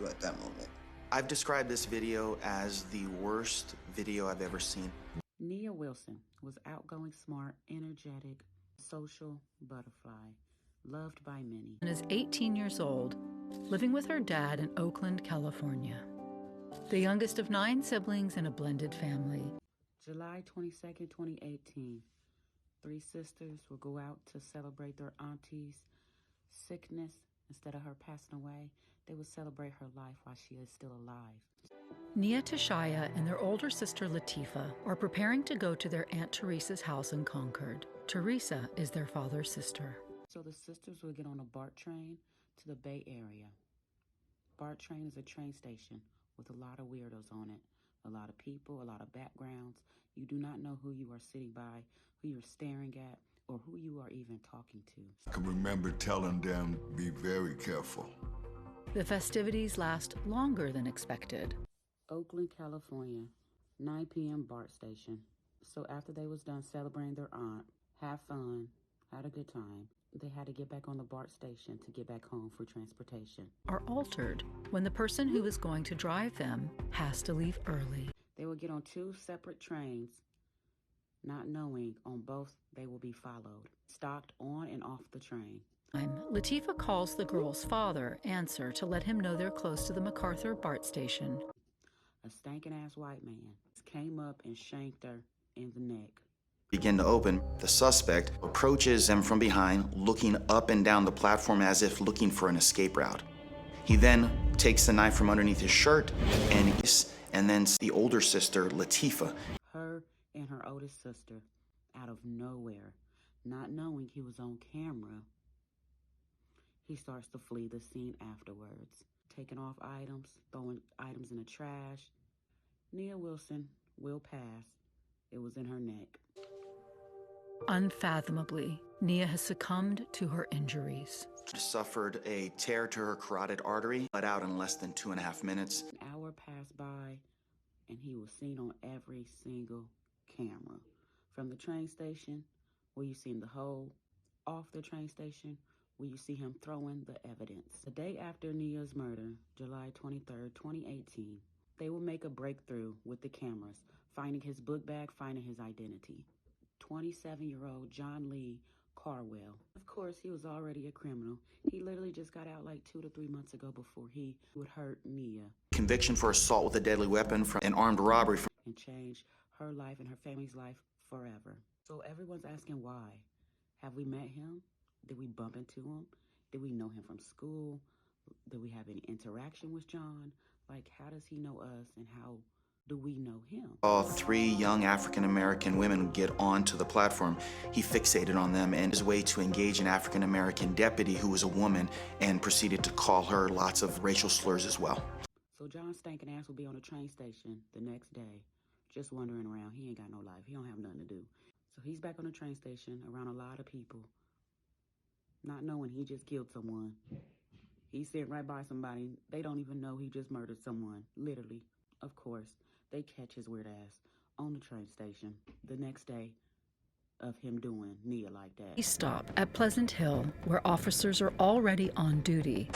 you at that moment? I've described this video as the worst video I've ever seen. Nia Wilson was outgoing, smart, energetic, social butterfly, loved by many. And is 18 years old, living with her dad in Oakland, California. The youngest of 9 siblings in a blended family. July 22nd, 2018. 3 sisters will go out to celebrate their auntie's sickness. Instead of her passing away, they will celebrate her life while she is still alive. Nia Tashaya and their older sister Latifah are preparing to go to their Aunt Teresa's house in Concord. Teresa is their father's sister. So the sisters will get on a BART train to the Bay Area. BART train is a train station with a lot of weirdos on it. A lot of people, a lot of backgrounds. You do not know who you are sitting by, who you're staring at, or who you are even talking to. I can remember telling them, be very careful. The festivities last longer than expected. Oakland, California, 9 p.m. BART station. So after they was done celebrating their aunt, have fun, had a good time, they had to get back on the BART station to get back home for transportation. Are altered when the person who is going to drive them has to leave early. They will get on 2 separate trains, not knowing on both they will be followed, stopped on and off the train. Latifah calls the girl's father, Answer, to let him know they're close to the MacArthur BART station. A stinking-ass white man came up and shanked her in the neck. Begin to open. The suspect approaches them from behind, looking up and down the platform as if looking for an escape route. He then takes the knife from underneath his shirt and then the older sister, Latifah. Her and her oldest sister, out of nowhere, not knowing he was on camera, he starts to flee the scene afterwards, taking off items, throwing items in the trash. Nia Wilson will pass. It was in her neck. Unfathomably, Nia has succumbed to her injuries. She suffered a tear to her carotid artery, bled out in less than 2.5 minutes. An hour passed by, and he was seen on every single camera. From the train station, where you seen the hole, off the train station, where you see him throwing the evidence. The day after Nia's murder, July 23rd, 2018, they will make a breakthrough with the cameras, finding his book bag, finding his identity. 27-year-old John Lee Carwell. Of course, he was already a criminal. He literally just got out like 2 to 3 months ago before he would hurt Nia. Conviction for assault with a deadly weapon from an armed robbery. And change her life and her family's life forever. So everyone's asking why. Have we met him? Did we bump into him? Did we know him from school? Did we have any interaction with John? Like, how does he know us and how do we know him? All 3 young African-American women get onto the platform. He fixated on them and his way to engage an African-American deputy who was a woman and proceeded to call her lots of racial slurs as well. So John stinking ass will be on a train station the next day, just wandering around. He ain't got no life. He don't have nothing to do. So he's back on the train station around a lot of people, not knowing he just killed someone. He's sitting right by somebody. They don't even know he just murdered someone, literally. Of course, they catch his weird ass on the train station the next day of him doing Nia like that. We stop at Pleasant Hill, where officers are already on duty.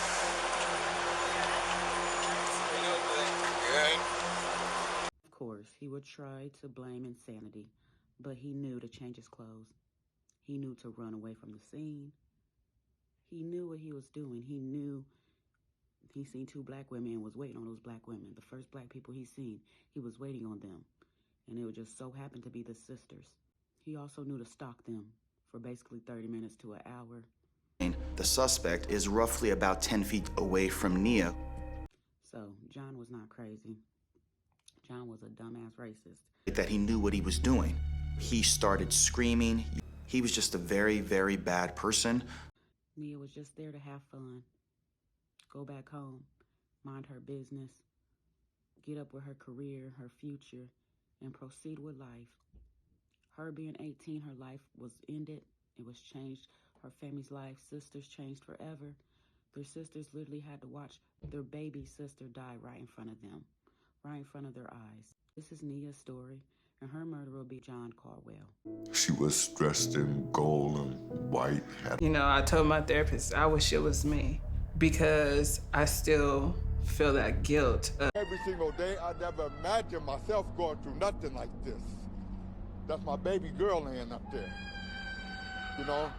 Of course, he would try to blame insanity, but he knew to change his clothes. He knew to run away from the scene. He knew what he was doing. He knew he seen 2 black women and was waiting on those black women. The first black people he seen, he was waiting on them. And it would just so happen to be the sisters. He also knew to stalk them for basically 30 minutes to an hour. The suspect is roughly about 10 feet away from Nia. So John was not crazy. John was a dumbass racist. That he knew what he was doing. He started screaming. He was just a very, very bad person. Nia was just there to have fun, go back home, mind her business, get up with her career, her future, and proceed with life. Her being 18, her life was ended. It was changed. Her family's life, sisters changed forever. Their sisters literally had to watch their baby sister die right in front of them, right in front of their eyes. This is Nia's story, and her murderer will be John Carwell. She was dressed in gold and white. You know, I told my therapist I wish it was me because I still feel that guilt. Every single day, I never imagined myself going through nothing like this. That's my baby girl laying up there. You know,